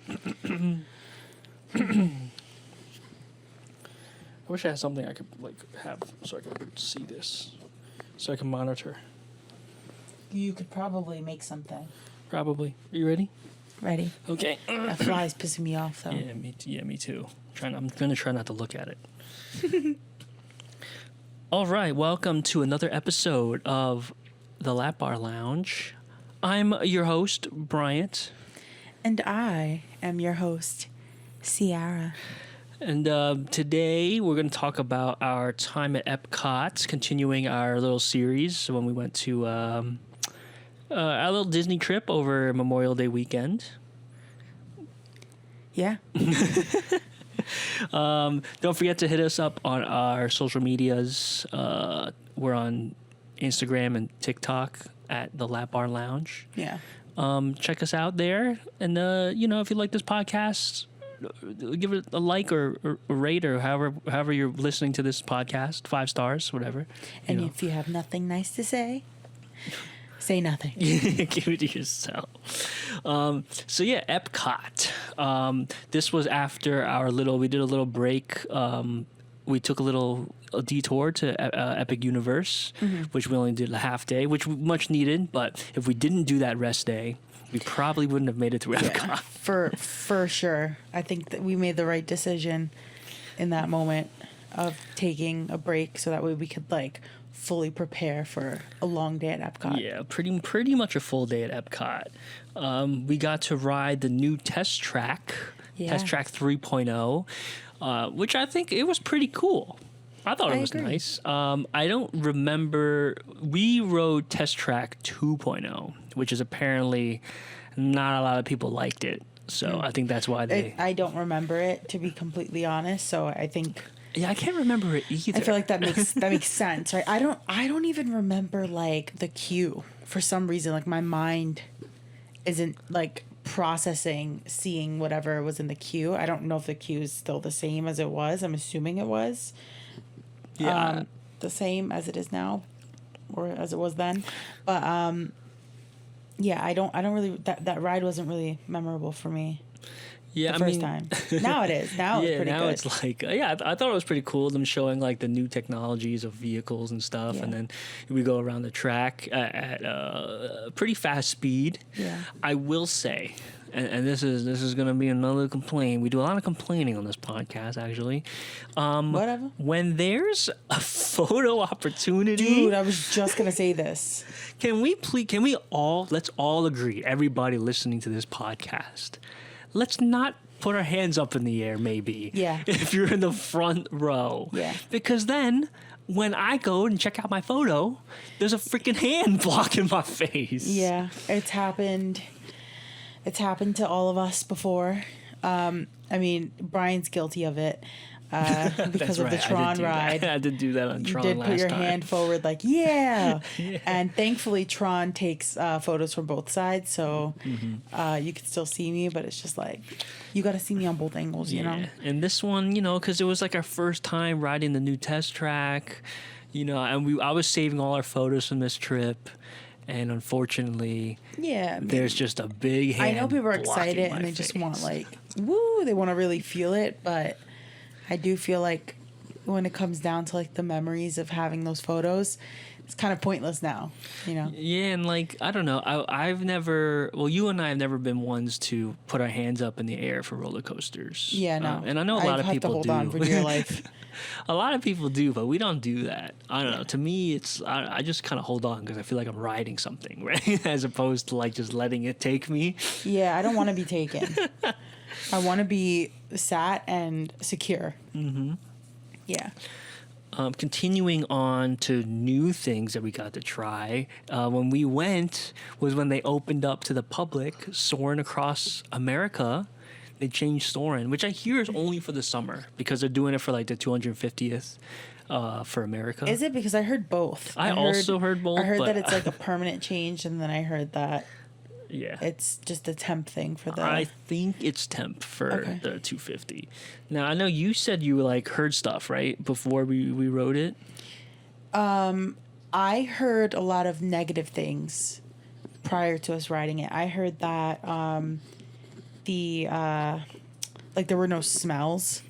I wish I had something I could have so I could see this, so I can monitor. You could probably make something. Probably. Are you ready? Ready. Okay. That fly's pissing me off, though. Yeah, me too. I'm gonna try not to look at it. All right, welcome to another episode of the Lap Bar Lounge. I'm your host, Bryant. And I am your host, Ciara. And today we're going to talk about our time at EPCOT, continuing our little series when we went to our little Disney trip over Memorial Day weekend. Yeah. Don't forget to hit us up on our social medias. We're on Instagram and TikTok at the Lap Bar Lounge. Yeah. Check us out there. And, if you like this podcast, give it a like or a rate or however you're listening to this podcast, 5 stars, whatever. And if you have nothing nice to say, say nothing. Give it to yourself. So yeah, EPCOT. This was after we did a little break. We took a detour to Epic Universe, which we only did a half day, which much needed. But if we didn't do that rest day, we probably wouldn't have made it through EPCOT. Yeah, for sure. I think that we made the right decision in that moment of taking a break so that way we could fully prepare for a long day at EPCOT. Yeah, pretty much a full day at EPCOT. We got to ride the new Test Track, Test Track 3.0, which I think it was pretty cool. I thought it was nice. I don't remember. We rode Test Track 2.0, which is apparently not a lot of people liked it. So I think that's why I don't remember it, to be completely honest. So I think. Yeah, I can't remember it either. I feel like that makes sense, right? I don't even remember the queue for some reason. My mind isn't processing seeing whatever was in the queue. I don't know if the queue is still the same as it was. I'm assuming it was. Yeah. The same as it is now, or as it was then. But yeah, I don't really that ride wasn't really memorable for me. Yeah, the first time. Now it is. Now it's pretty good. It's I thought it was pretty cool. Them showing the new technologies of vehicles and stuff, and then we go around the track at pretty fast speed. Yeah. I will say, and this is going to be another complaint. We do a lot of complaining on this podcast, actually. Whatever. When there's a photo opportunity, dude, I was just gonna say this. Let's all agree, everybody listening to this podcast. Let's not put our hands up in the air, maybe. Yeah. If you're in the front row. Yeah. Because then, when I go and check out my photo, there's a freaking hand blocking my face. Yeah, it's happened. It's happened to all of us before. Brian's guilty of it. Because of the Tron ride. I did do that on Tron last time. You did put your hand forward yeah. And thankfully Tron takes photos from both sides, so you can still see me, but it's just you got to see me on both angles, you know? And this one, because it was our first time riding the new Test Track, and I was saving all our photos from this trip. And unfortunately, there's just a big hand. I know people are excited and they just want woo, they want to really feel it, but I do feel when it comes down to the memories of having those photos, it's kind of pointless now, Yeah, and I don't know. I've never. Well, you and I have never been ones to put our hands up in the air for roller coasters. Yeah, no. And I know a lot of people do. I have to hold on for dear life. A lot of people do, but we don't do that. I don't know. To me, I just kind of hold on because I feel like I'm riding something, right? As opposed to just letting it take me. Yeah, I don't want to be taken. I want to be sat and secure. Mm-hmm. Yeah. Continuing on to new things that we got to try. When we went was when they opened up to the public Soarin Across America. They changed Soarin, which I hear is only for the summer because they're doing it for the 250th for America. Is it? Because I heard both. I also heard both. I heard that it's a permanent change, and then I heard that Yeah. It's just a temp thing for the... I think it's temp for the 250. Now, I know you said you like heard stuff, right? Before we wrote it? I heard a lot of negative things prior to us writing it. I heard that the like there were no smells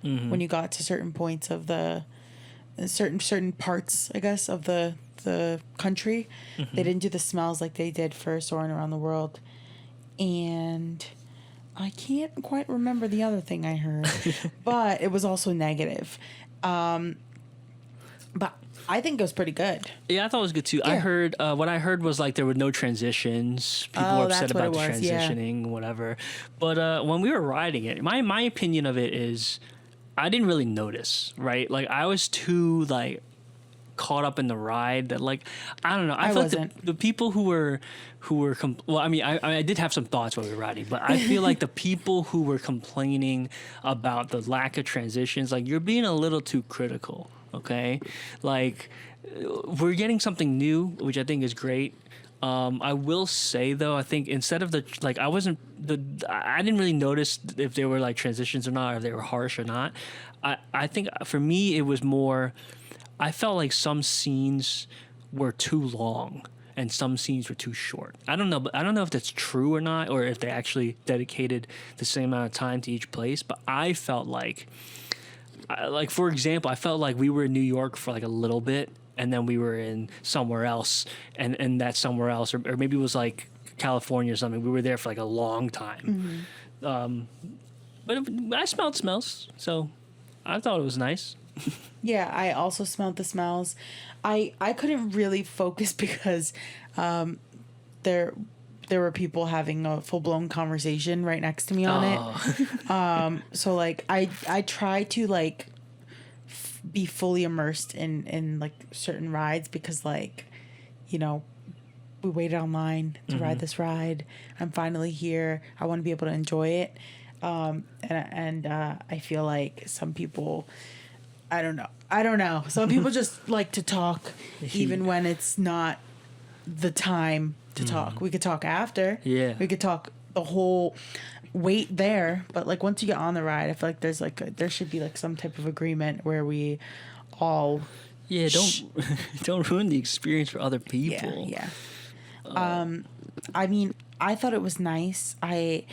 when you got to certain points of the certain parts, I guess, of the country. They didn't do the smells like they did for Soarin' Around the World. And I can't quite remember the other thing I heard, but it was also negative. But I think it was pretty good. Yeah, I thought it was good too. Yeah. I heard what I heard was like there were no transitions. People were upset about the transitioning, whatever. But when we were riding it, my opinion of it is, I didn't really notice. Right, like I was too like caught up in the ride that like I don't know. I feel like the people who were well, I mean, I did have some thoughts while we were riding, but I feel like the people who were complaining about the lack of transitions, like you're being a little too critical. Okay, like we're getting something new, which I think is great. I will say though, I think instead of I didn't really notice if they were like transitions or not, or if they were harsh or not. I think for me it was more, I felt like some scenes were too long and some scenes were too short. I don't know, but I don't know if that's true or not, or if they actually dedicated the same amount of time to each place. But I felt like for example, I felt like we were in New York for like a little bit, and then we were in somewhere else, and that somewhere else, or maybe it was like California or something. We were there for like a long time. But I smelled smells, so I thought it was nice. Yeah, I also smelled the smells. I couldn't really focus because there were people having a full-blown conversation right next to me on it. So like I try to like be fully immersed in like certain rides, because like, you know, we waited online to ride this ride. I'm finally here. I want to be able to enjoy it. And I feel like some people, I don't know. Some people just like to talk even when it's not the time to talk. We could talk after. Yeah. We could talk the whole wait there. But like once you get on the ride, I feel like there's like there should be like some type of agreement where we all don't ruin the experience for other people. Yeah. I mean, I thought it was nice. I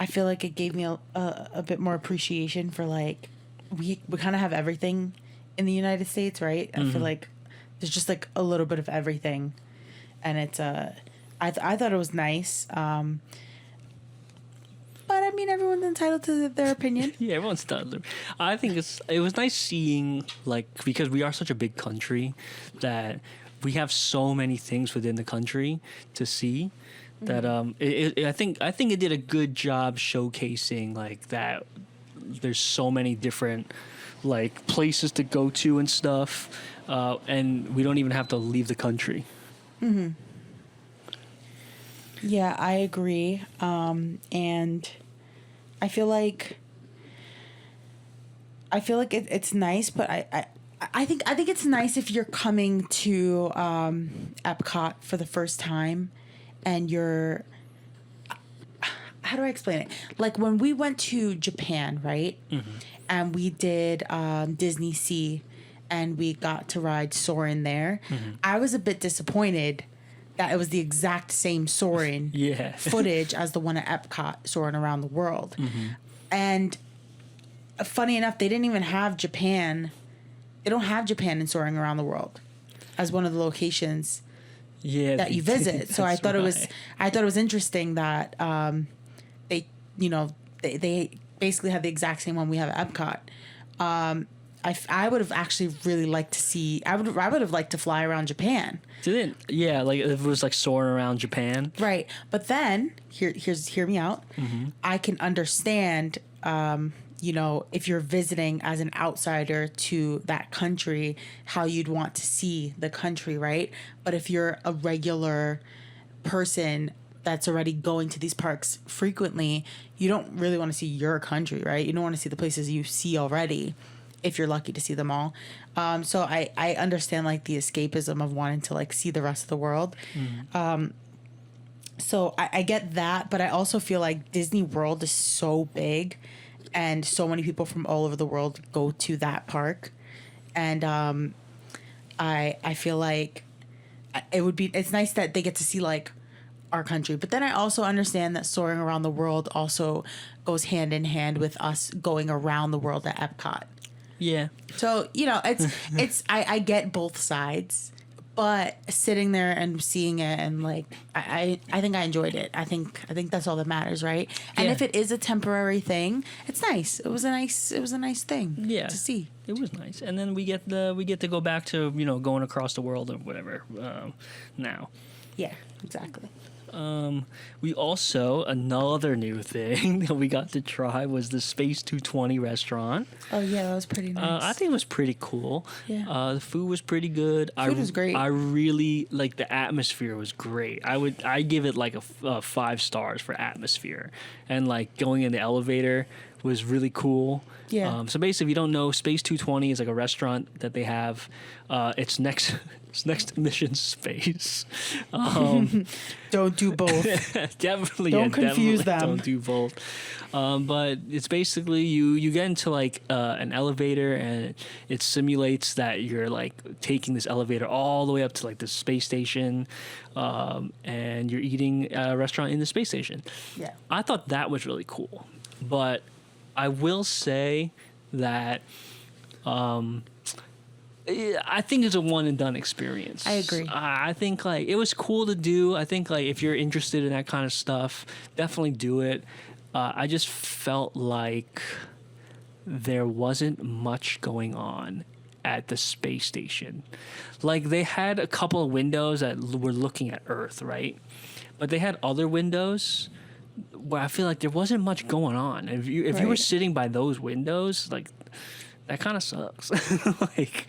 feel like it gave me a bit more appreciation for like we kind of have everything in the United States, right? I feel like there's just like a little bit of everything, and it's I thought it was nice. But I mean, everyone's entitled to their opinion. Yeah, everyone's entitled. I think it was nice seeing, like, because we are such a big country that we have so many things within the country to see. That I think it did a good job showcasing like that. There's so many different like places to go to and stuff, and we don't even have to leave the country. Yeah, I agree. And I feel like it's nice, but I think it's nice if you're coming to EPCOT for the first time, and you're, how do I explain it? Like when we went to Japan, right? And we did Disney Sea, and we got to ride Soarin' there. I was a bit disappointed that it was the exact same Soarin' footage as the one at EPCOT, Soarin' Around the World. And funny enough, they didn't even have Japan. They don't have Japan in Soaring Around the World as one of the locations that you visit. So I thought it was interesting that they basically had the exact same one we have at EPCOT. I would have actually really liked to see. I would have liked to fly around Japan. Yeah, like if it was like soaring around Japan, right? But then hear me out. I can understand. If you're visiting as an outsider to that country, how you'd want to see the country, right? But if you're a regular person that's already going to these parks frequently, you don't really want to see your country, right? You don't want to see the places you see already, if you're lucky to see them all. So I understand like the escapism of wanting to like see the rest of the world. So I get that, but I also feel like Disney World is so big, and so many people from all over the world go to that park. And I feel like it's nice that they get to see like our country. But then I also understand that soaring around the world also goes hand in hand with us going around the world at EPCOT. Yeah. So, I get both sides, but sitting there and seeing it and like, I think I enjoyed it. I think that's all that matters, right? And if it is a temporary thing, it's nice. It was a nice thing to see. It was nice. And then we get to go back to, going across the world or whatever now. Yeah, exactly. We also, another new thing that we got to try was the Space 220 restaurant. Oh yeah, that was pretty nice. I think it was pretty cool. Yeah. The food was pretty good. Food was great. I really, like, the atmosphere was great. I give it like a 5 stars for atmosphere. And like going in the elevator was really cool. Yeah. So basically, if you don't know, Space 220 is like a restaurant that they have. It's next to Mission Space. Don't do both. Definitely. Don't confuse them. Don't do both. But it's basically you get into like an elevator, and it simulates that you're like taking this elevator all the way up to like the space station, and you're eating at a restaurant in the space station. Yeah. I thought that was really cool, but I will say that I think it's a one and done experience. I agree. I think like it was cool to do. I think like if you're interested in that kind of stuff, definitely do it. I just felt like there wasn't much going on at the space station. Like they had a couple of windows that were looking at Earth, right? But they had other windows where I feel like there wasn't much going on. If you were sitting by those windows, like that kind of sucks. Like,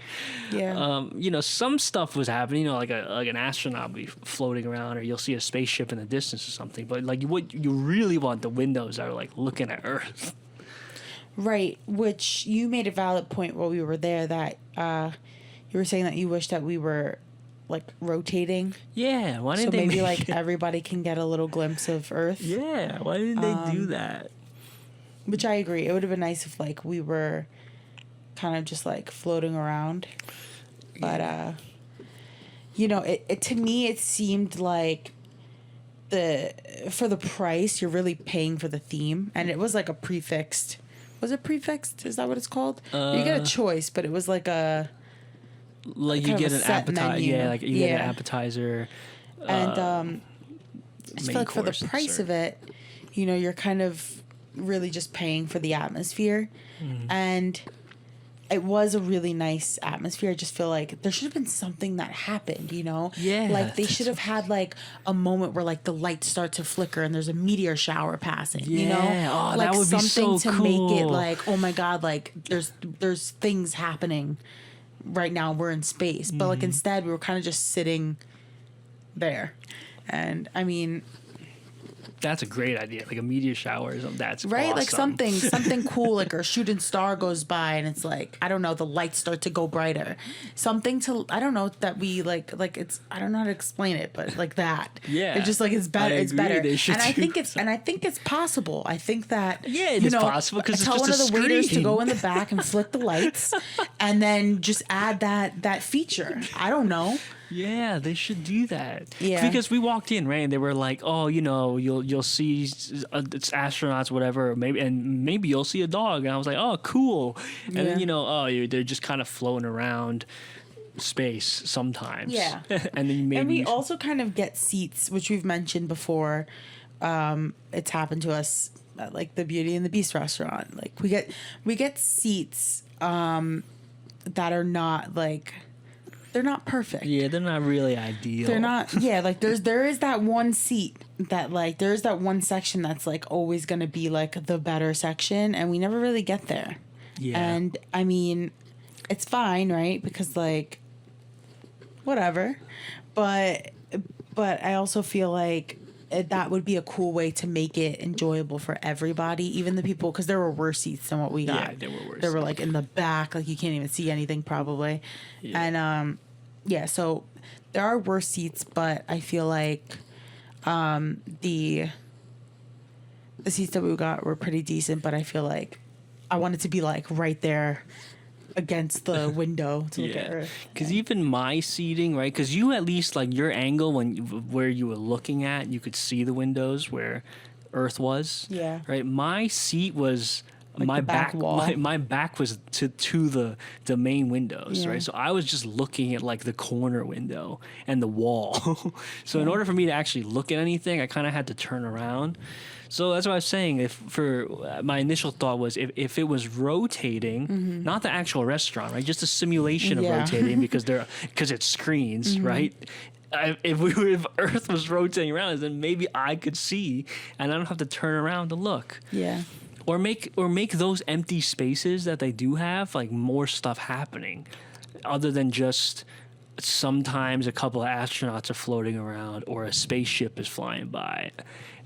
some stuff was happening. Like an astronaut would be floating around, or you'll see a spaceship in the distance or something. But like, what you really want the windows that are like looking at Earth. Right, which you made a valid point while we were there that you were saying that you wish that we were like rotating. Yeah, why didn't they maybe like everybody can get a little glimpse of Earth? Yeah, why didn't they do that? Which I agree. It would have been nice if like we were kind of just like floating around. But it to me it seemed like for the price you're really paying for the theme, and it was like a prefixed. Was it prefixed? Is that what it's called? You get a choice, but it was like a like you get an appetizer. Yeah, like you get an appetizer. And I just feel like for the price of it, you're kind of really just paying for the atmosphere. And it was a really nice atmosphere. I just feel like there should have been something that happened, Yeah. Like they should have had like a moment where like the lights start to flicker and there's a meteor shower passing, Oh, like that would be so something to make it like, oh my God, like there's things happening right now. We're in space. But like instead we were kind of just sitting there. And I mean, that's a great idea. Like a meteor shower or something. That's right. awesome. Like something cool, like a shooting star goes by and it's like, I don't know, the lights start to go brighter. Something to, I don't know, that we like it's, I don't know how to explain it, but like that. Yeah. It's just like, it's better. I It's agree. better. They should And I think it's possible. I think that, it is possible because it's tell just one a of the waiters to screen. go in the back and flick the lights and then just add that feature. I don't know. Yeah, they should do that. Yeah. Because we walked in, right, and they were like, "Oh, you'll see it's astronauts, whatever, maybe you'll see a dog." And I was like, "Oh, cool." And then they're just kind of floating around space sometimes. Yeah. And then maybe And we also kind of get seats, which we've mentioned before. It's happened to us at like the Beauty and the Beast restaurant. Like we get seats that are not like, they're not perfect. Yeah, they're not really ideal. They're not. Yeah, like there is that one seat that like there's that one section that's like always gonna be like the better section, and we never really get there. Yeah. And I mean, it's fine, right? Because like, whatever. But I also feel like that would be a cool way to make it enjoyable for everybody, even the people, because there were worse seats than what we got. Yeah, there were worse. They were like in the back, like you can't even see anything probably. Yeah. And so there are worse seats, but I feel like the seats that we got were pretty decent, but I feel like I wanted to be like right there against the window to look at Earth. Because even my seating, right? Because you at least like your angle where you were looking at, you could see the windows where Earth was. Yeah. Right. My seat was. Like my the back wall. my back was to the main windows, right? So I was just looking at like the corner window and the wall. So in order for me to actually look at anything, I kind of had to turn around. So that's what I was saying. My initial thought was if it was rotating, not the actual restaurant, right? Just a simulation of rotating because it's screens, right? If Earth was rotating around, then maybe I could see, and I don't have to turn around to look. Yeah. Or make those empty spaces that they do have like more stuff happening, other than just sometimes a couple of astronauts are floating around or a spaceship is flying by.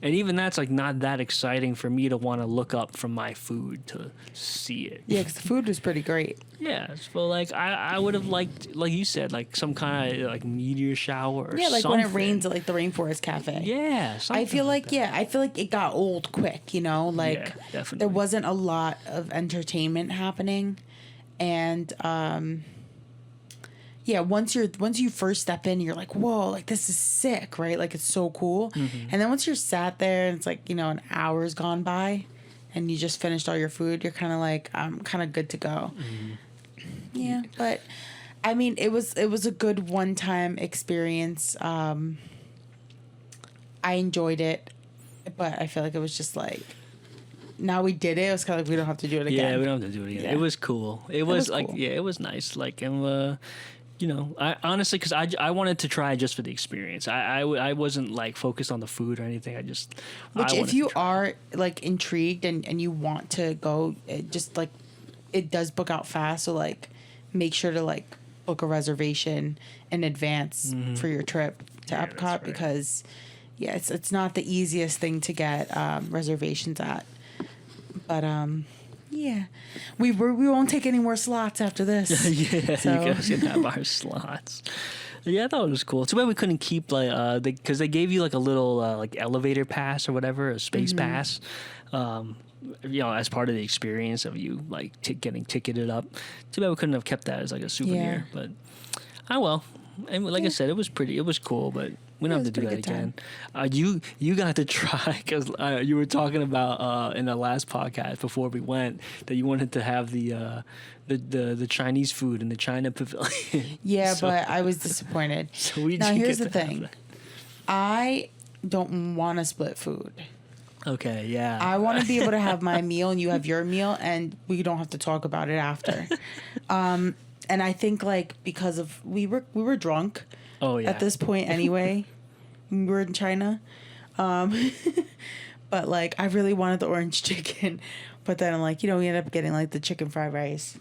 And even that's like not that exciting for me to want to look up from my food to see it. Yeah, because the food was pretty great. Yeah, so like I would have liked, like you said, like some kind of like meteor shower or like something. when it rains at like the Rainforest Cafe. Yeah, I feel like I feel like it got old quick, you know? Like definitely. there wasn't a lot of entertainment happening. And once you first step in, you're like, whoa, like this is sick, right? Like it's so cool. And then once you're sat there and it's like, you know, an hour's gone by and you just finished all your food, you're kind of like, I'm kind of good to go. Yeah, but I mean, it was a good one-time experience. I enjoyed it, but I feel like it was just like, now we did it. It was kind of like we don't have to do it again. Yeah, we don't have to do it again. Yeah. It was cool. It was like, cool. it was nice. Like, and you know, I honestly, because I wanted to try just for the experience. I wasn't like focused on the food or anything. Which if you are like intrigued and you want to go, it just like it does book out fast. So like make sure to like book a reservation in advance for your trip to Epcot right. because it's not the easiest thing to get reservations at. But we won't take any more slots after this. You guys can have our slots. Yeah, I thought it was cool. Too bad we couldn't keep like because they gave you like a little like elevator pass or whatever, a space pass. You know, as part of the experience of you like getting ticketed up. Too bad we couldn't have kept that as like a souvenir. But well. And like I said, it was cool, but we don't have to do that again. You got to try because you were talking about in the last podcast before we went that you wanted to have the Chinese food in the China Pavilion. Yeah, but I was disappointed. So we now here's the thing, I don't want to split food. Okay, yeah. I want to be able to have my meal and you have your meal, and we don't have to talk about it after. And I think like because of we were drunk. Oh yeah. At this point anyway, we were in China, but like I really wanted the orange chicken, but then I'm like, you know, we ended up getting like the chicken fried rice.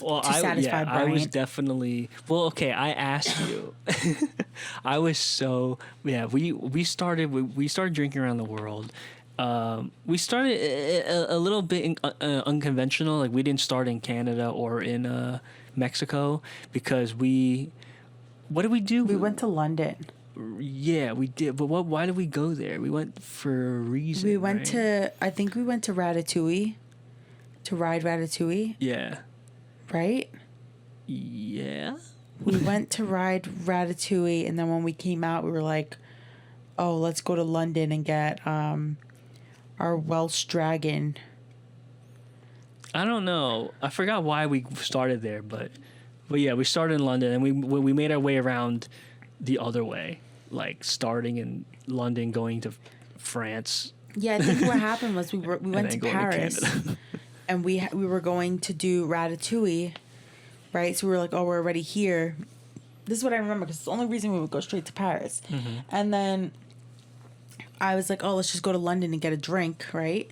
Well, I was definitely okay. I asked you. I was so We started drinking around the world. We started a little bit unconventional. Like we didn't start in Canada or in Mexico because what did we do? We went to London. Yeah, we did. But why did we go there? We went for a reason. We went I think we went to Ratatouille, to ride Ratatouille. Yeah. Right? Yeah. We went to ride Ratatouille, and then when we came out, we were like, oh, let's go to London and get our Welsh dragon. I don't know. I forgot why we started there, but yeah, we started in London and we made our way around the other way, like starting in London, going to France. Yeah, I think what happened was we went to Paris, and we were going to do Ratatouille, right? So we were like, oh, we're already here. This is what I remember because it's the only reason we would go straight to Paris, and then I was like, oh, let's just go to London and get a drink, right?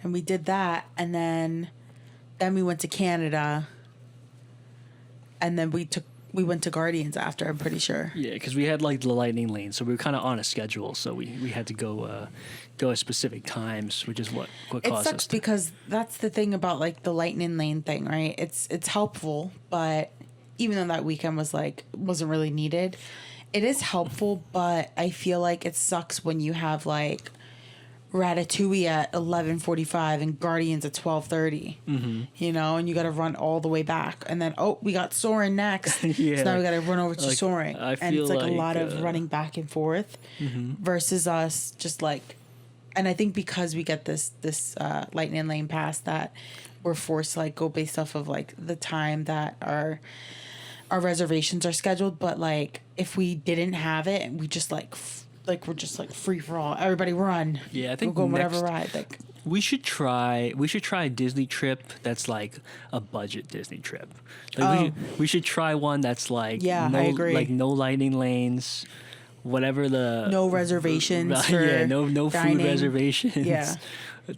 And we did that, and then we went to Canada, and then we went to Guardians after, I'm pretty sure. Yeah, because we had like the lightning lane, so we were kind of on a schedule, so we had to go at specific times, which is what caused us. It sucks because that's the thing about like the lightning lane thing, right? It's helpful, but even though that weekend wasn't really needed, it is helpful, but I feel like it sucks when you have like Ratatouille at 11:45 and Guardians at 12:30. You know, and you got to run all the way back, and then we got Soarin next. Yeah, so now we got to run over to Soarin, and it's like a lot of running back and forth versus us just like, and I think because we get this lightning lane pass that we're forced to like go based off of like the time that our reservations are scheduled, but like if we didn't have it, we just like we're just like free for all. Everybody run. Yeah, I think we'll go whatever ride. Like we should try a Disney trip that's like a budget Disney trip. Like we should try one that's like I agree. Like no lightning lanes, whatever the no reservations. No dining. Food reservations. Yeah.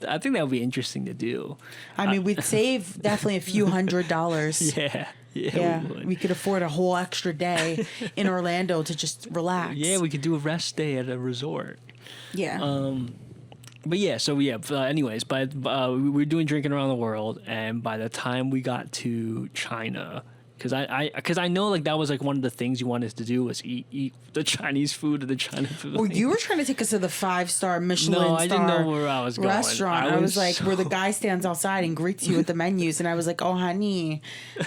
I think that would be interesting to do. I mean, we'd save definitely a few $100s. Yeah, we could afford a whole extra day in Orlando to just relax. Yeah, we could do a rest day at a resort. Yeah. But yeah, anyways, we were doing drinking around the world, and by the time we got to China, because I know like that was like one of the things you wanted to do was eat the Chinese food or the China food. Well, you were trying to take us to the 5-star Michelin No, I didn't know where I was going. Restaurant. I was like where the guy stands outside and greets you with the menus, and I was like, oh honey,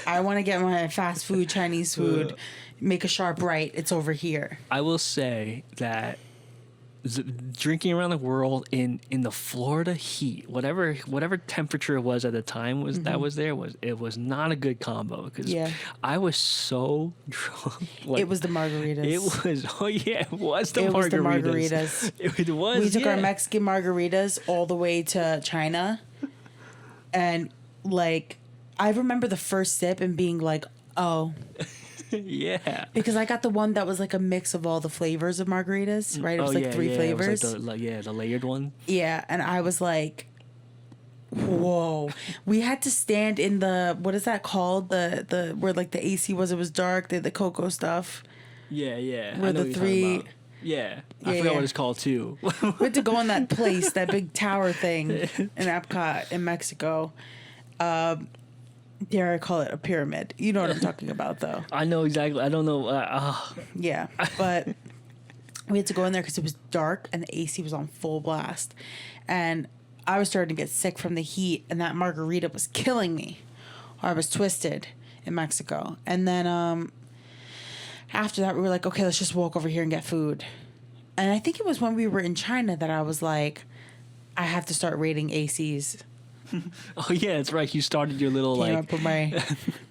I want to get my fast food Chinese food. Make a sharp right. It's over here. I will say that drinking around the world in the Florida heat, whatever temperature it was at the time that was not a good combo because I was so drunk. Like, it was the margaritas. It was the margaritas. It was. We took our Mexican margaritas all the way to China, and like I remember the first sip and being like, oh. Yeah. Because I got the one that was like a mix of all the flavors of margaritas, right? It was like 3 flavors. It was like the layered one. Yeah, and I was like, whoa. We had to stand in the, what is that called? The where like the AC was, it was dark, the cocoa stuff. Yeah. Where the 3... Yeah. I forgot what it's called too. We had to go in that place, that big tower thing in EPCOT in Mexico. Dare I call it a pyramid? You know what I'm talking about, though. I know exactly. I don't know. Yeah, but we had to go in there because it was dark and the AC was on full blast. And I was starting to get sick from the heat, and that margarita was killing me. I was twisted in Mexico. And then after that, we were like, okay, let's just walk over here and get food. And I think it was when we were in China that I was like, I have to start rating ACs. Oh yeah, that's right. You started your little I put my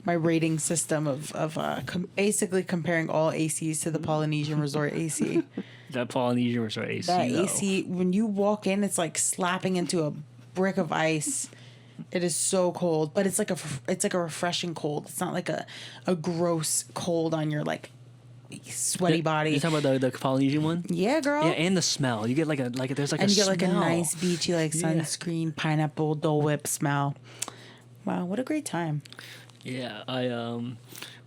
rating system of basically comparing all ACs to the Polynesian Resort AC. That Polynesian Resort AC. That AC, when you walk in, it's like slapping into a brick of ice. It is so cold, but it's like a refreshing cold. It's not like a gross cold on your like sweaty body. You talking about the Polynesian one? Yeah, girl. Yeah, and the smell. You get there's like and a smell. And you get like a nice beachy like sunscreen pineapple Dole Whip smell. Wow, what a great time. Yeah,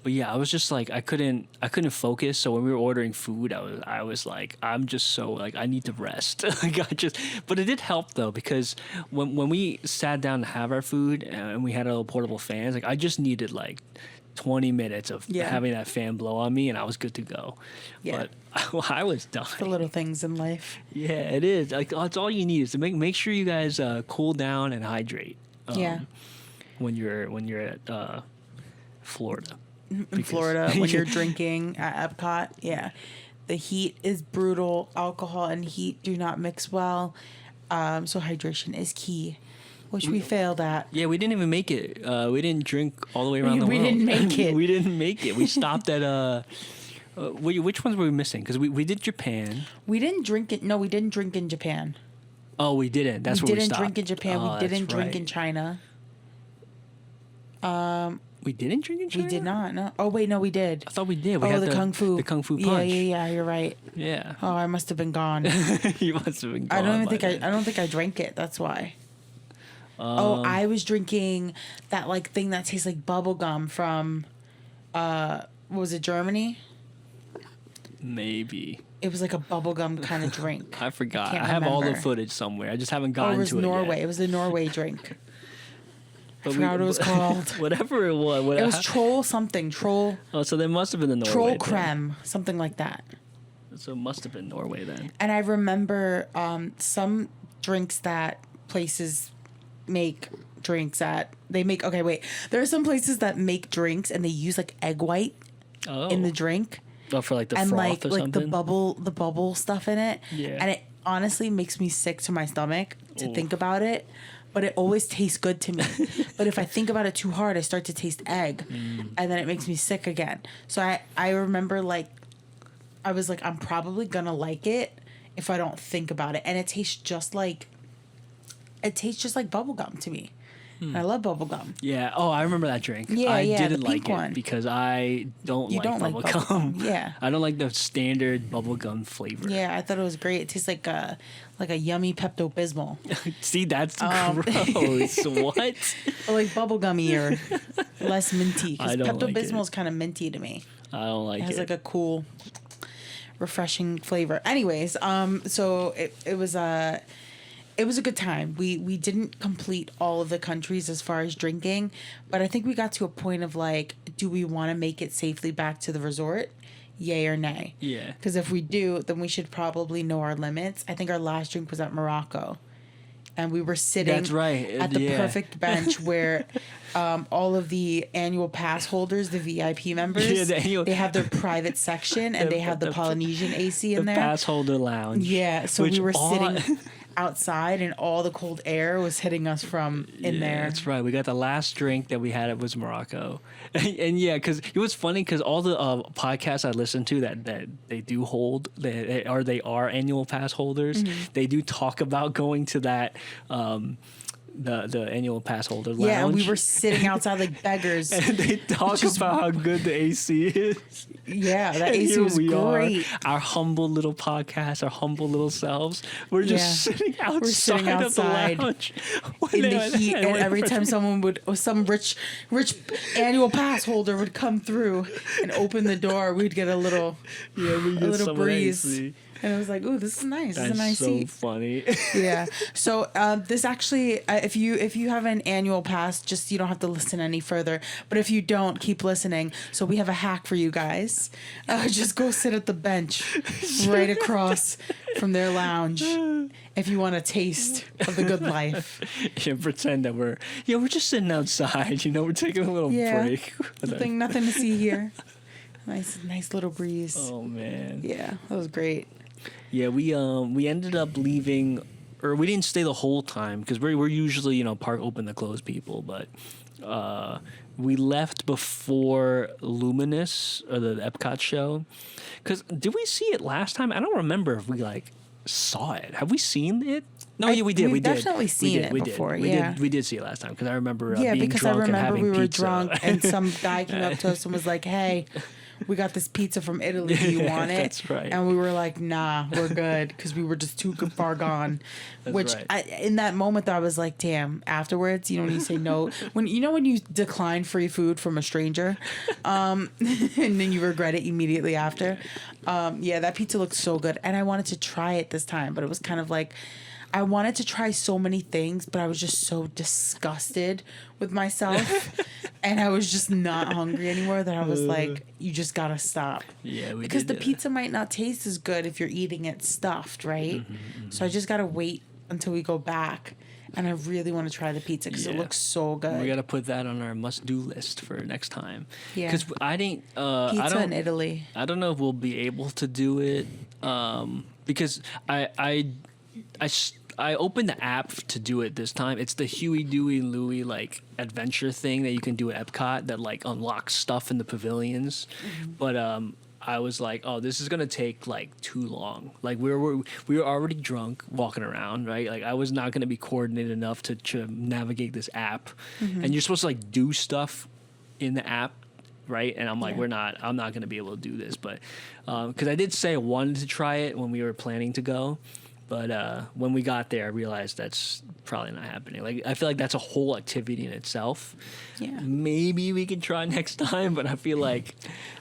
but yeah, I was just like I couldn't focus. So when we were ordering food, I was like I'm just so like I need to rest. But it did help though because when we sat down to have our food and we had our little portable fans, like I just needed like 20 minutes of having that fan blow on me and I was good to go. Yeah. But I was dying. The little things in life. Yeah, it is. Like that's all you need is to make sure you guys cool down and hydrate. When you're at Florida. In Florida, when you're drinking at EPCOT, yeah. The heat is brutal. Alcohol and heat do not mix well. So hydration is key. Which we failed at. Yeah, we didn't even make it. We didn't drink all the way around the world. We didn't make it. We didn't make it. We stopped at which ones were we missing? Because we did Japan. We didn't drink it. No, we didn't drink in Japan. Oh, we didn't. That's where we stopped. We didn't drink in Japan. We didn't drink in China. We didn't drink in China? We did not. No. Oh wait, no, we did. I thought we did. We had the Kung Fu. The Kung Fu punch. Yeah. You're right. Yeah. Oh, I must have been gone. You must have been gone. I don't think I drank it. That's why. I was drinking that like thing that tastes like bubble gum from, was it Germany? Maybe. It was like a bubblegum kind of drink. I forgot. I have all the footage somewhere. I just haven't gotten to it Norway. yet. It was the Norway drink. But I forgot what it was called. Whatever it was. It was Troll something. Troll. Oh, so there must have been the Norway. Troll creme. Something like that. So it must have been Norway then. And I remember some drinks that places make drinks at. They make, okay, wait. There are some places that make drinks and they use like egg white in the drink. Oh, for like the and froth or something? the bubble stuff in it. Yeah. And it honestly makes me sick to my stomach to think about it. But it always tastes good to me. But if I think about it too hard, I start to taste egg. And then it makes me sick again. So I remember like, I was like, I'm probably gonna like it if I don't think about it. And it tastes just like bubble gum to me. And I love bubble gum. Yeah. Oh, I remember that drink. Yeah, I yeah, didn't the like pink one. it because I don't like bubble gum. Yeah. I don't like the standard bubble gum flavor. Yeah, I thought it was great. It tastes like a yummy Pepto-Bismol. See, that's gross. What? Or like bubblegummy or less minty. I Because don't like Pepto-Bismol it. is kind of minty to me. I don't like It has it. like a cool, refreshing flavor. Anyways, so it was a good time. We didn't complete all of the countries as far as drinking, but I think we got to a point of like, do we want to make it safely back to the resort? Yay or nay? Yeah. Because if we do, then we should probably know our limits. I think our last drink was at Morocco. And we were sitting That's right. at the Yeah. perfect bench where all of the annual pass holders, the VIP members, Yeah, they have their private section and they have the Polynesian AC in The there. pass holder lounge. Yeah, so which we were all- sitting outside and all the cold air was hitting us from in Yeah, there. That's right. We got the last drink that we had. It was Morocco, and yeah, because it was funny because all the podcasts I listen to that they do hold they are annual pass holders. Mm-hmm. They do talk about going to that. The annual pass holder lounge. Yeah, and we were sitting outside like beggars. and they talk Just- about how good the AC is. Yeah, that And AC here was we great. are, our humble little podcast, our humble little selves. We're just Yeah. sitting outside, sitting of outside the lounge in the heat, and every time someone would, or some rich annual pass holder would come through and open the door, we'd get a little breeze. And it was like, ooh, this is nice. This is a nice so seat. funny. Yeah. So this actually, if you have an annual pass, just you don't have to listen any further. But if you don't, keep listening. So we have a hack for you guys. Just go sit at the bench right across from their lounge if you want a taste of the good life. Yeah, pretend that we're just sitting outside. We're taking a little Yeah. break. Nothing to see here. Nice little breeze. Oh man. Yeah, that was great. Yeah, we ended up leaving, or we didn't stay the whole time because we're usually park open to close people, but we left before Luminous or the Epcot show. Because did we see it last time? I don't remember if we saw it. Have we seen it? No, yeah, we did. We've We did. definitely seen it before, yeah. We did see it last time because I remember Yeah, being because I drunk and remember having we were pizza. drunk and some guy came up to us and was like, "Hey, we got this pizza from Italy. Do you want it?" That's right. And we were like, "Nah, we're good," because we were just too far gone. That's Which right. in that moment, I was like, "Damn!" Afterwards, when you say no, when you decline free food from a stranger, and then you regret it immediately after. Yeah, that pizza looked so good, and I wanted to try it this time, but it was kind of like. I wanted to try so many things, but I was just so disgusted with myself. And I was just not hungry anymore that I was like, you just gotta stop. Yeah, we Because did. the pizza might not taste as good if you're eating it stuffed, right? So I just gotta wait until we go back. And I really want to try the pizza because it Yeah. looks so good. We got to put that on our must-do list for next time. Yeah. Because I didn't. Pizza in Italy. I don't know if we'll be able to do it because I opened the app to do it this time. It's the Huey, Dewey, Louie adventure thing that you can do at Epcot that unlocks stuff in the pavilions. But I was like, oh, this is gonna take too long. We were already drunk walking around, right? I was not gonna be coordinated enough to navigate this app. And you're supposed to do stuff in the app. Right, and I'm like, Yeah. I'm not going to be able to do this, but because I did say I wanted to try it when we were planning to go, but when we got there, I realized that's probably not happening. I feel like that's a whole activity in itself. Yeah. Maybe we can try next time, but I feel like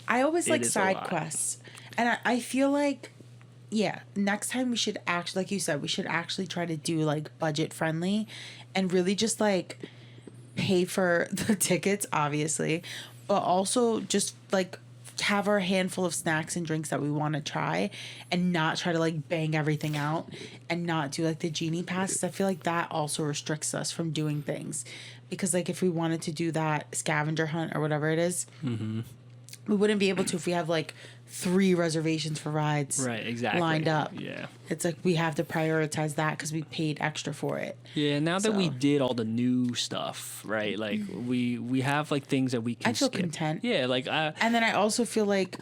I always It like is a side lot. quests. And I feel like, yeah, next time we should actually, like you said, we should actually try to do budget friendly and really just pay for the tickets, obviously, but also just have our handful of snacks and drinks that we want to try and not try to like bang everything out and not do like the genie passes. I feel like that also restricts us from doing things, because like if we wanted to do that scavenger hunt or whatever it is, we wouldn't be able to if we have like 3 reservations for rides lined up. Yeah. It's like we have to prioritize that because we paid extra for it. Yeah, now that we did all the new stuff, right? Like we have like things that we can I feel skip. content. Yeah, like and then I also feel like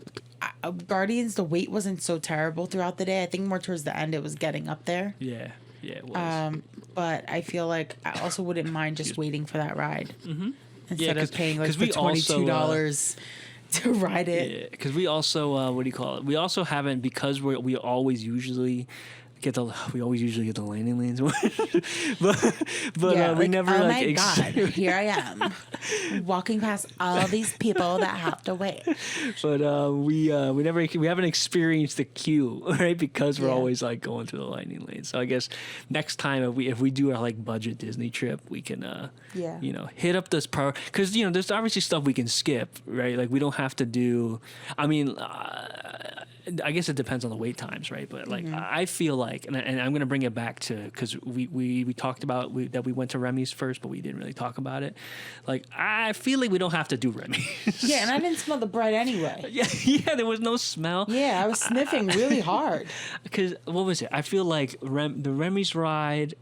Guardians, the wait wasn't so terrible throughout the day. I think more towards the end it was getting up there. Yeah, it was. But I feel like I also wouldn't mind just waiting for that ride instead of paying like the $22 to ride it. Yeah, because we also what do you call it? We also haven't, because we always usually get the landing lanes, but we never oh my god, here I am walking past all these people that have to wait. But we haven't experienced the queue, right? Because we're always like going through the lightning lane. So I guess next time if we do our like budget Disney trip, we can hit up this power, because there's obviously stuff we can skip, right? Like we don't have to do. I mean, I guess it depends on the wait times, right? But like I feel like, and I'm gonna bring it back to, because we talked about that we went to Remy's first, but we didn't really talk about it. Like I feel like we don't have to do Remy's. Yeah, and I didn't smell the bread anyway. Yeah, there was no smell. Yeah, I was sniffing really hard. Because what was it? I feel like the Remy's ride.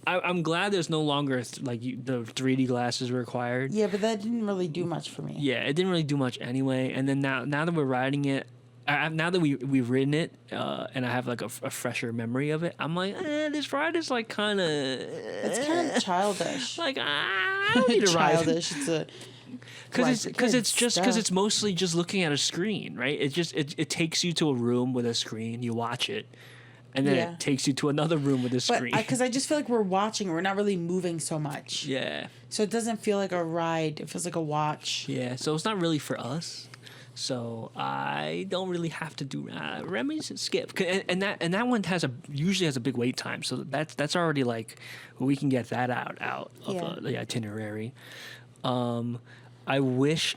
I'm glad there's no longer like the 3D glasses required. Yeah, but that didn't really do much for me. Yeah, it didn't really do much anyway. And then now that we're riding it, now that we've ridden it, and I have like a fresher memory of it, I'm like, this ride is like kind of. It's kind of childish. Like I don't need to ride. Childish. It's a. Because it's mostly just looking at a screen, right? It takes you to a room with a screen, you watch it. And then it takes you to another room with a screen. Because I just feel like we're watching. We're not really moving so much. Yeah. So it doesn't feel like a ride. It feels like a watch. Yeah. So it's not really for us. So I don't really have to do Remy's skip. And that one usually has a big wait time. So that's already like we can get that out of the itinerary. I wish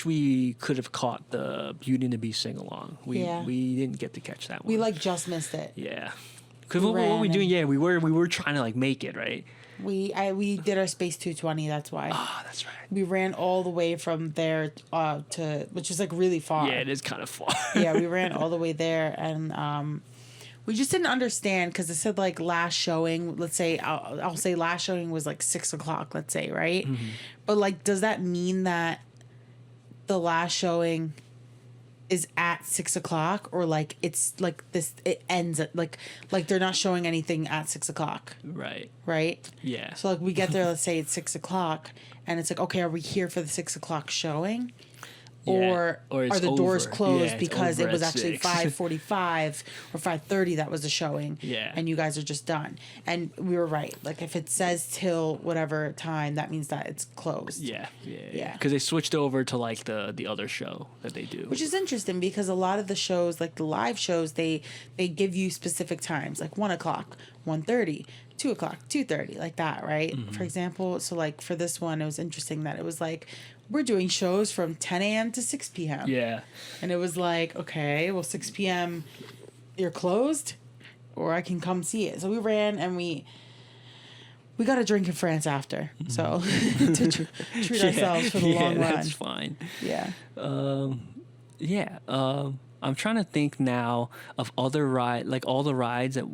we could have caught the Beauty and the Beast sing along. We didn't get to catch that one. We like just missed it. Yeah, because what were we doing? Yeah, we were trying to like make it, right. We did our Space 220. That's why. Oh, that's right. We ran all the way from there to, which is like really far. Yeah, it is kind of far. Yeah, we ran all the way there, and we just didn't understand because it said like last showing. Let's say I'll say last showing was like 6 o'clock. Let's say, right? Mm-hmm. But like, does that mean that the last showing is at 6 o'clock, or like it's like this? It ends at like they're not showing anything at 6 o'clock. Right. Right. Yeah. So like we get there. Let's say it's 6 o'clock, and it's like, okay, are we here for the 6 o'clock showing? Or are the doors closed because it was actually 5:45 or 5:30 that was the showing, and you guys are just done. And we were right. Like if it says till whatever time, that means that it's closed. Yeah. Because they switched over to like the other show that they do, which is interesting because a lot of the shows, like the live shows, they give you specific times, like 1 o'clock, 1:30. 2 o'clock, 2:30, like that, right? Mm-hmm. For example, so like for this one, it was interesting that it was like, we're doing shows from 10 a.m. to 6 p.m. Yeah. And it was like, okay, well, 6 p.m. you're closed, or I can come see it. So we ran and we got a drink in France after, so to treat ourselves for the long run. That's fine. Yeah. I'm trying to think now of other all the rides that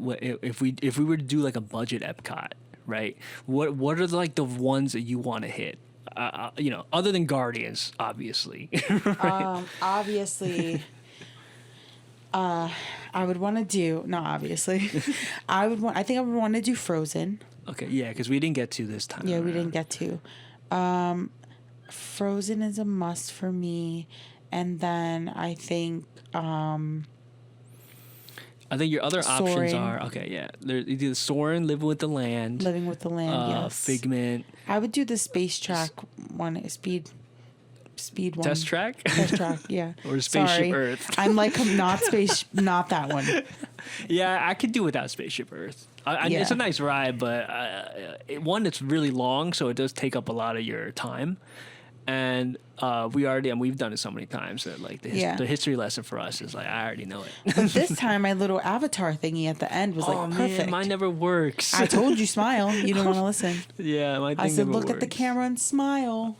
if we were to do like a budget Epcot, right? What are like the ones that you want to hit? Other than Guardians, obviously. Right? Obviously, I would want to do. Not obviously, I think I would want to do Frozen. Okay, yeah, because we didn't get to this time. Yeah, we didn't get to. Frozen is a must for me, and then I think. I think your other options are There's either Soarin', Living with the Land, yes. Figment. I would do the space track one, speed one. Test track, yeah. Or Spaceship Earth. I'm like not that one. Yeah, I could do without Spaceship Earth. It's a nice ride, but one, it's really long, so it does take up a lot of your time. and we've done it so many times that like the history lesson for us is like I already know it. But this time, my little avatar thingy at the end was like perfect. Man, mine never works. I told you smile. You don't want to listen. Yeah, my thing I said, never look works. at the camera and smile.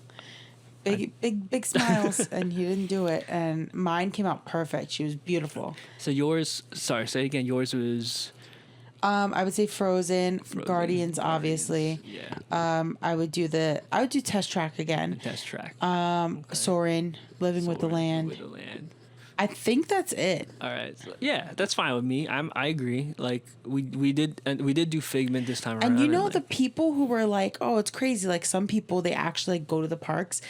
Big smiles, and he didn't do it. And mine came out perfect. She was beautiful. So yours, sorry, say again. Yours was. I would say Frozen, Guardians, obviously. Yeah. I would do Test Track again. Test Track. Soarin, Living with the Land. With the Land. I think that's it. All right. So, yeah, that's fine with me. I agree. Like we did do Figment this time around. And you know like, the people who were like, "Oh, it's crazy." Like some people, they actually go to the parks,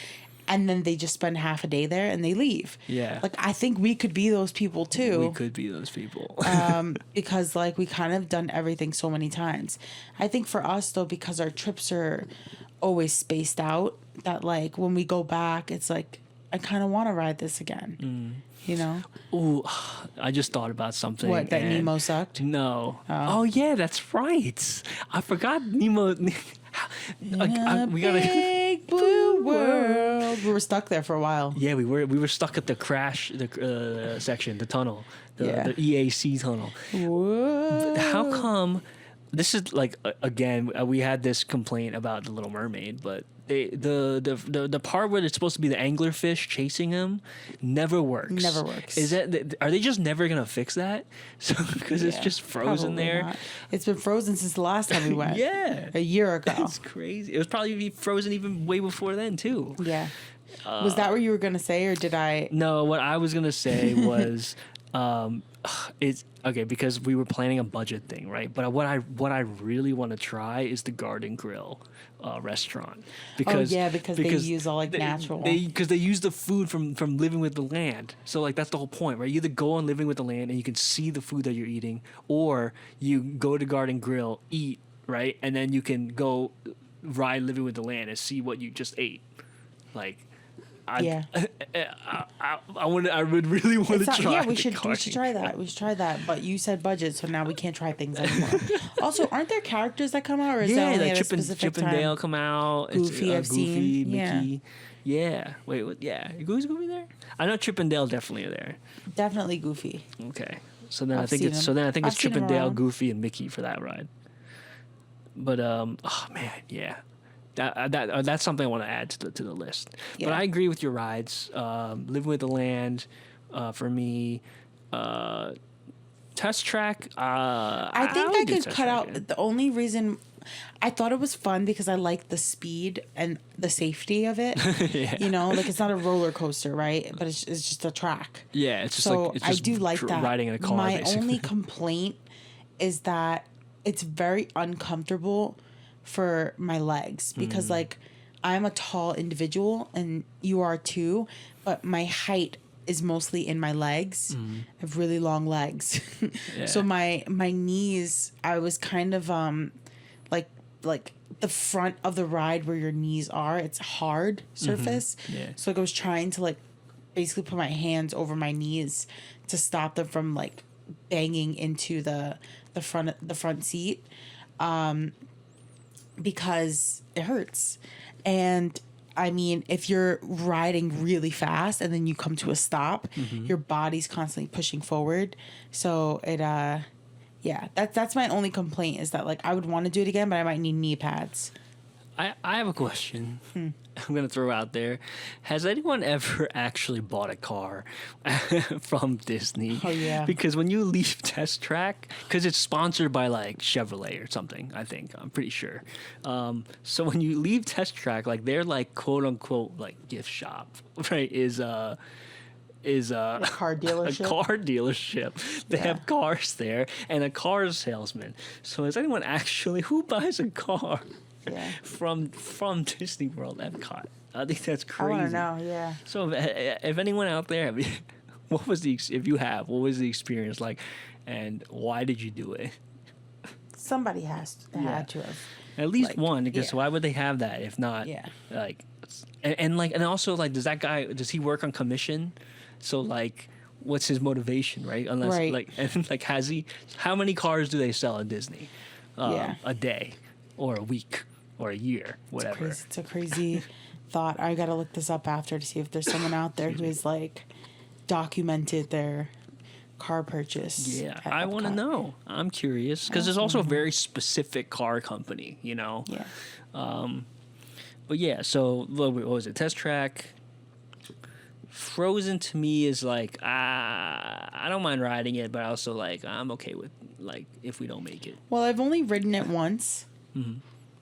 and then they just spend half a day there and they leave. Yeah. Like I think we could be those people too. We could be those people. Because like we kind of done everything so many times. I think for us though, because our trips are always spaced out, that like when we go back, it's like I kind of want to ride this again. You know? Ooh, I just thought about something. What, that Nemo sucked? No. Oh yeah, that's right. I forgot Nemo. We got a big blue world. We were stuck there for a while. Yeah, we were stuck at the crash section, the tunnel, the EAC tunnel. Whoa. How come? This is like again, we had this complaint about the Little Mermaid, but the part where it's supposed to be the anglerfish chasing him never works. Never works. Is that are they just never gonna fix that? So because it's just frozen there. Not. It's been frozen since the last time we went. Yeah, a year ago. It's crazy. It was probably frozen even way before then too. Yeah. Was that what you were gonna say, or did I? No, what I was gonna say was. It's okay because we were planning a budget thing, right? But what I really want to try is the Garden Grill restaurant because they use all like natural. Because they use the food from Living with the Land. So like that's the whole point, right? You either go on Living with the Land and you can see the food that you're eating, or you go to Garden Grill, eat, right, and then you can go ride Living with the Land and see what you just ate, like. I would really want to try. Yeah, we should try that. We should try that. But you said budget, so now we can't try things anymore. Also, aren't there characters that come out, or is that only at a specific Chip and Dale come out? Goofy, I've Goofy, seen. Mickey. Yeah. Wait. What? Yeah. Who's Goofy there? I know Chip and Dale definitely are there. Definitely Goofy. Okay. So then I think it's Chip and Dale, Goofy, and Mickey for that ride. But oh man, yeah. That's something I want to add to the list. Yeah. But I agree with your rides. Living with the Land, for me. Test Track. I think I could cut out. The only reason I thought it was fun because I like the speed and the safety of it. Yeah. You know, like it's not a roller coaster, right? But it's just a track. Yeah, it's just so like it's just I do like that. Riding in a car. My basically. only complaint is that it's very uncomfortable for my legs because like I'm a tall individual and you are too, but my height is mostly in my legs. I have really long legs. Yeah. So my knees, I was kind of like the front of the ride where your knees are, it's hard surface. Yeah. So like I was trying to like basically put my hands over my knees to stop them from like banging into the front seat. Because it hurts. And I mean, if you're riding really fast and then you come to a stop, your body's constantly pushing forward. So it that's my only complaint is that like I would want to do it again, but I might need knee pads. I have a question. I'm going to throw out there. Has anyone ever actually bought a car from Disney? Oh, yeah. Because when you leave Test Track, because it's sponsored by like Chevrolet or something, I think. I'm pretty sure. So when you leave Test Track, like their like quote unquote like gift shop, right, is a car dealership. A car dealership. They have cars there and a car salesman. So is anyone actually, who buys a car? Yeah. From Disney World Epcot? I think that's crazy. I want to know, yeah. So if anyone out there, what was the experience like, and why did you do it? Somebody had to have. At least one, because why would they have that if not? Yeah. Like, and also like, does he work on commission? So like, what's his motivation, right? Unless has he? How many cars do they sell at Disney? A day, or a week, or a year, whatever. It's a crazy thought I gotta look this up after to see if there's someone out there who has like documented their car purchase. Yeah, I want to know. I'm curious because there's also a very specific car company, you know. Yeah. But yeah, so what was it? Test Track. Frozen to me is like I don't mind riding it, but I also like I'm okay with like if we don't make it. Well, I've only ridden it once,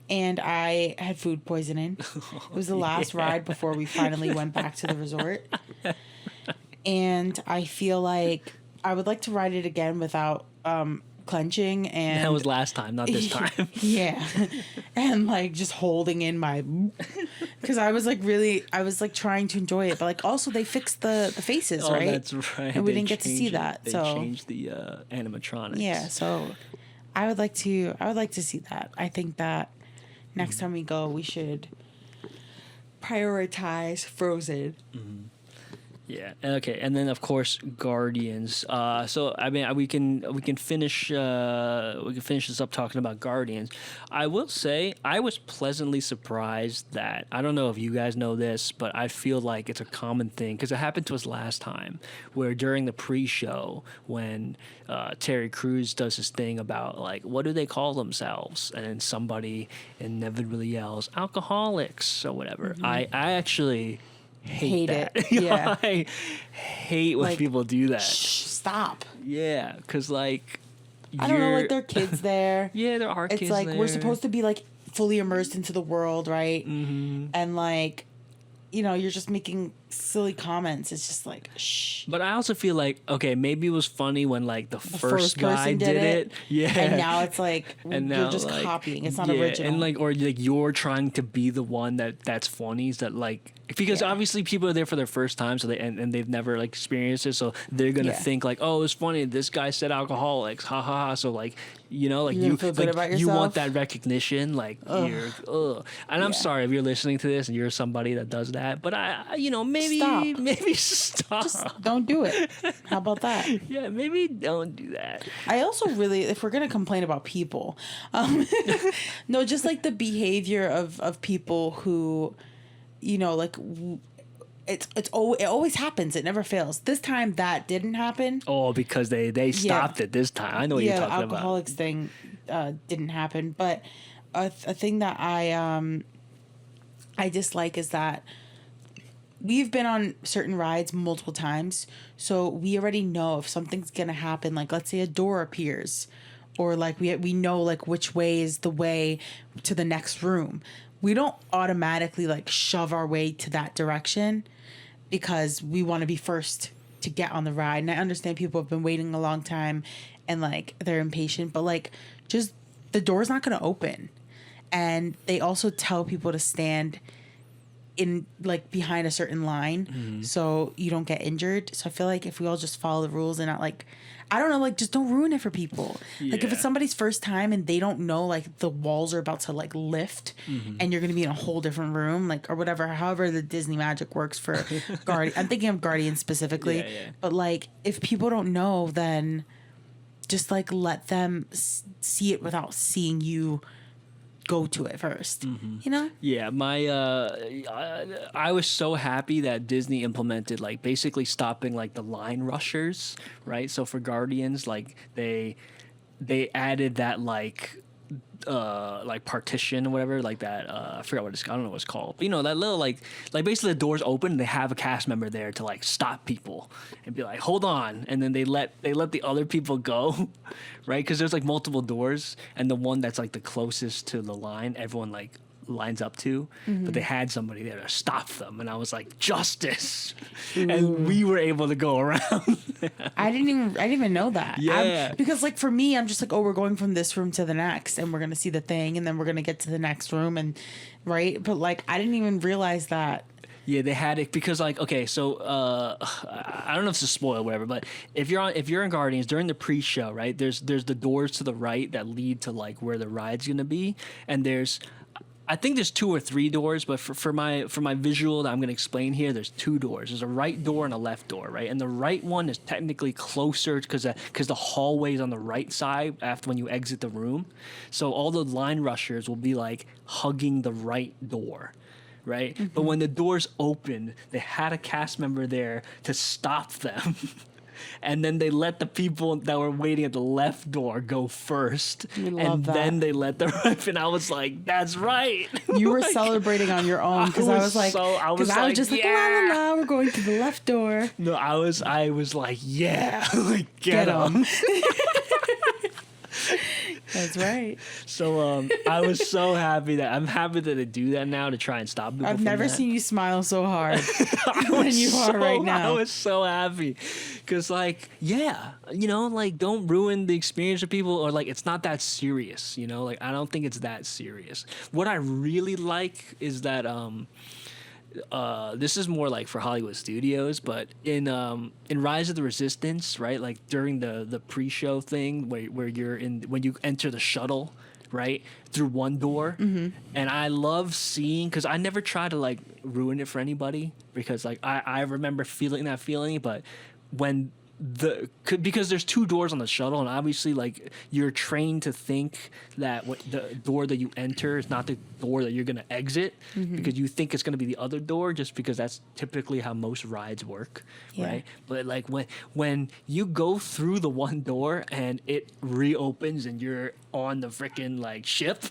and I had food poisoning. It was the last ride before we finally went back to the resort, and I feel like I would like to ride it again without clenching, and that was last time, not this time. Yeah, and like just holding in my, because I was like trying to enjoy it, but like also they fixed the faces, right? That's right. And we didn't get to see that. They changed the animatronics. Yeah, so I would like to see that. I think that next time we go, we should prioritize Frozen. Yeah. Okay. And then of course Guardians. So I mean we can finish this up talking about Guardians. I will say I was pleasantly surprised that I don't know if you guys know this, but I feel like it's a common thing because it happened to us last time where during the pre-show when Terry Crews does his thing about like what do they call themselves, and then somebody inevitably yells alcoholics or whatever. I actually hate that. It. Yeah. I hate when like, people do that. Stop. Yeah, because like I don't know, like there are kids there. Yeah, there are kids there. It's like we're supposed to be like fully immersed into the world, right? And like, you know, you're just making silly comments. It's just like, shh. But I also feel like, okay, maybe it was funny when like the first guy did it. Yeah. And now it's like and you're now, just like, copying. It's not original. And like, or like you're trying to be the one that's funny. Is that like because obviously people are there for their first time, so and they've never like experienced it, so they're gonna think like, oh, it's funny. This guy said alcoholics, ha ha ha. So like, you know, like you want that recognition, like you're. And I'm sorry if you're listening to this and you're somebody that does that, but I you know, maybe stop. Just don't do it. How about that? Yeah, maybe don't do that. I also really, if we're gonna complain about people, no, just like the behavior of people who, you know, like it always happens. It never fails. This time that didn't happen. Oh, because they stopped it this time. I know what you're talking about. Yeah, the alcoholics thing didn't happen, but a thing that I dislike is that we've been on certain rides multiple times, so we already know if something's gonna happen. Like, let's say a door appears, or like we know like which way is the way to the next room. We don't automatically like shove our way to that direction because we want to be first to get on the ride. And I understand people have been waiting a long time and like they're impatient, but like just the door's not gonna open. And they also tell people to stand in like behind a certain line so you don't get injured. So I feel like if we all just follow the rules and not like, I don't know, like just don't ruin it for people. Like if it's somebody's first time and they don't know like the walls are about to like lift and you're gonna be in a whole different room, like or whatever, however the Disney magic works for Guardian. I'm thinking of Guardians specifically, but like if people don't know, then just like let them see it without seeing you go to it first, you know? Yeah, I was so happy that Disney implemented like basically stopping like the line rushers, right? So for Guardians, like they added that like partition or whatever, like that. I forgot what it's. I don't know what it's called. But, you know, that little like basically the doors open and they have a cast member there to like stop people and be like, hold on, and then they let the other people go, right? Because there's like multiple doors, and the one that's like the closest to the line, everyone like lines up to, but they had somebody there to stop them, and I was like, justice. And we were able to go around. I didn't even know that. Yeah. Because like for me, I'm just like, oh, we're going from this room to the next and we're gonna see the thing and then we're gonna get to the next room, and right, but like I didn't even realize that. Yeah, they had it because like, okay, so I don't know if it's a spoil or whatever, but if you're in Guardians during the pre-show, right, there's the doors to the right that lead to like where the ride's gonna be, and I think there's 2 or 3 doors, but for my visual that I'm going to explain here, there's 2 doors. There's a right door and a left door, right? And the right one is technically closer because the hallway is on the right side after when you exit the room. So all the line rushers will be like hugging the right door, right? But when the doors opened, they had a cast member there to stop them. And then they let the people that were waiting at the left door go first. And then they let the right. And I was like, that's right. You were celebrating on your own because I was like, I was just like, la la la, we're going to the left door. No, I was like, yeah, like get 'em. That's right. So I was so happy I'm happy that they do that now to try and stop people. I've from never that. seen you smile so hard than you are right now. I was so happy because, like, yeah, you know, like, don't ruin the experience of people, or like, it's not that serious, you know, like, I don't think it's that serious. What I really like is that this is more like for Hollywood studios, but in Rise of the Resistance, right? Like during the pre-show thing where you're when you enter the shuttle, right, through one door, and I love seeing, because I never try to like ruin it for anybody, because like I remember feeling that feeling, but when because there's two doors on the shuttle, and obviously like you're trained to think that the door that you enter is not the door that you're going to exit, because you think it's going to be the other door, just because that's typically how most rides work, right? But like when you go through the one door and it reopens and you're on the freaking like ship,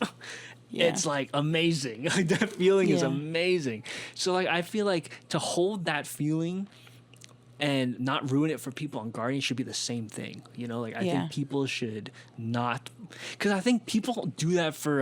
it's like amazing. Like that feeling is amazing. So like I feel like to hold that feeling and not ruin it for people on Guardians should be the same thing, you know. Like I think people should not, because I think people do that for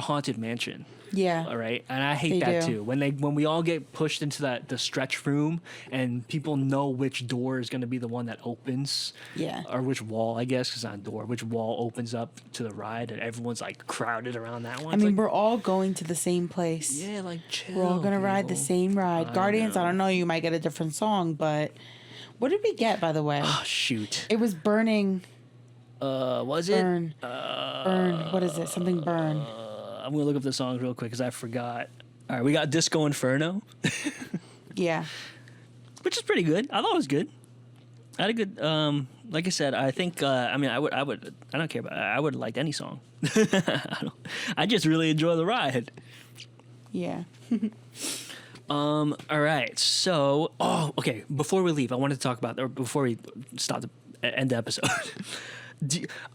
Haunted Mansion. Yeah. All right, and I hate that too. When we all get pushed into the stretch room and people know which door is going to be the one that opens. Yeah. Or which wall, I guess, because it's not a door. Which wall opens up to the ride, and everyone's like crowded around that one. I mean, we're all going to the same place. Yeah, like chill. We're all gonna ride the same ride. Guardians, I don't know. You might get a different song, but what did we get, by the way? Oh shoot! It was Burning. Was it? Burn. Burn. What is it? Something Burn. I'm gonna look up the songs real quick because I forgot. All right, we got Disco Inferno. Yeah. Which is pretty good. I thought it was good. I had a good. Like I said, I think. I mean, I don't care about. I would have liked any song. I just really enjoy the ride. Yeah. All right. So, okay. Before we leave, I wanted to talk about, or before we end the episode.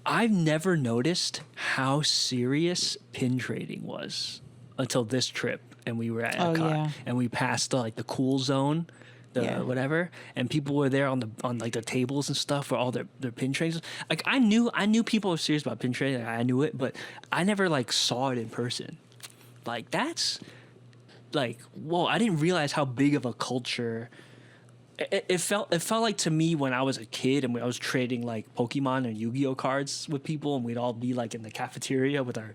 I've never noticed how serious pin trading was until this trip, and we were at EPCOT, and we passed the cool zone, whatever, and people were there on like the tables and stuff for all their pin trades. Like I knew people were serious about pin trading. Like, I knew it, but I never like saw it in person. Like that's like whoa! I didn't realize how big of a culture. It felt like to me when I was a kid and I was trading like Pokemon and Yu-Gi-Oh cards with people, and we'd all be like in the cafeteria with our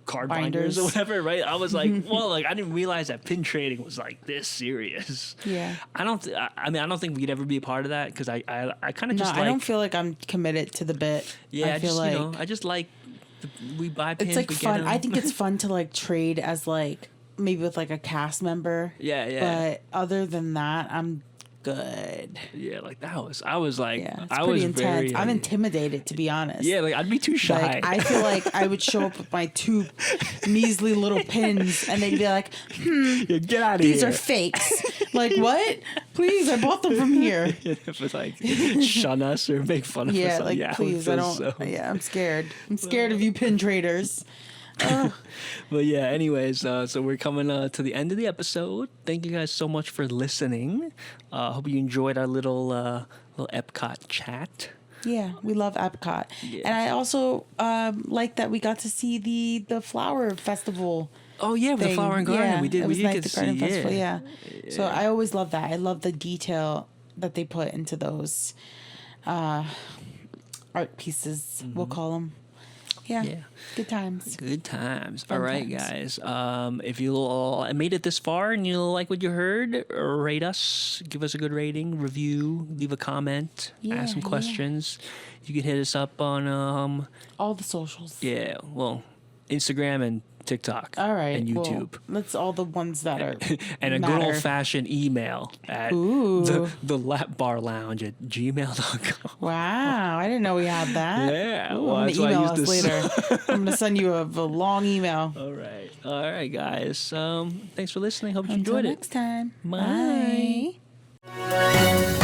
card binders or whatever, right? I was like, well, like I didn't realize that pin trading was like this serious. Yeah. I don't think we'd ever be a part of that, because I kind of just I don't feel like I'm committed to the bit. Yeah, I feel like I just like we buy pins. It's like fun. I think it's fun to like trade as like maybe with like a cast member. Yeah, yeah. But other than that, I'm good. Yeah, like I was like, it's pretty intense. I'm intimidated, to be honest. Yeah, like I'd be too shy. Like, I feel like I would show up with my two measly little pins, and they'd be like, get out of here. These are fakes. Like, what? Please, I bought them from here. But like, shun us or make fun of us. Yeah, like, please, I don't. Yeah, I'm scared. I'm scared of you pin traders. But yeah, anyways, so we're coming to the end of the episode. Thank you guys so much for listening. Hope you enjoyed our little EPCOT chat. Yeah, we love EPCOT. Yeah. And I also like that we got to see the flower festival. Oh yeah, the flower and garden. Yeah, we did. It was we nice, did the get garden to see. Festival, yeah. So I always love that. I love the detail that they put into those art pieces. We'll call them. Yeah. Good times. Good times. All right, guys. If you made it this far and you like what you heard, rate us, give us a good rating, review, leave a comment, ask some questions. You can hit us up on all the socials. Yeah, well, Instagram and TikTok, All right. and YouTube. Well, that's all the ones that are And a good old-fashioned email at the Lap Bar Lounge at gmail.com. Wow, I didn't know we had that. Yeah, Ooh, well, I'm that's gonna why I email use us this. later. I'm gonna send you a long email. All right, guys. Thanks for listening. Hope you Until enjoyed it. next time. Bye. Bye.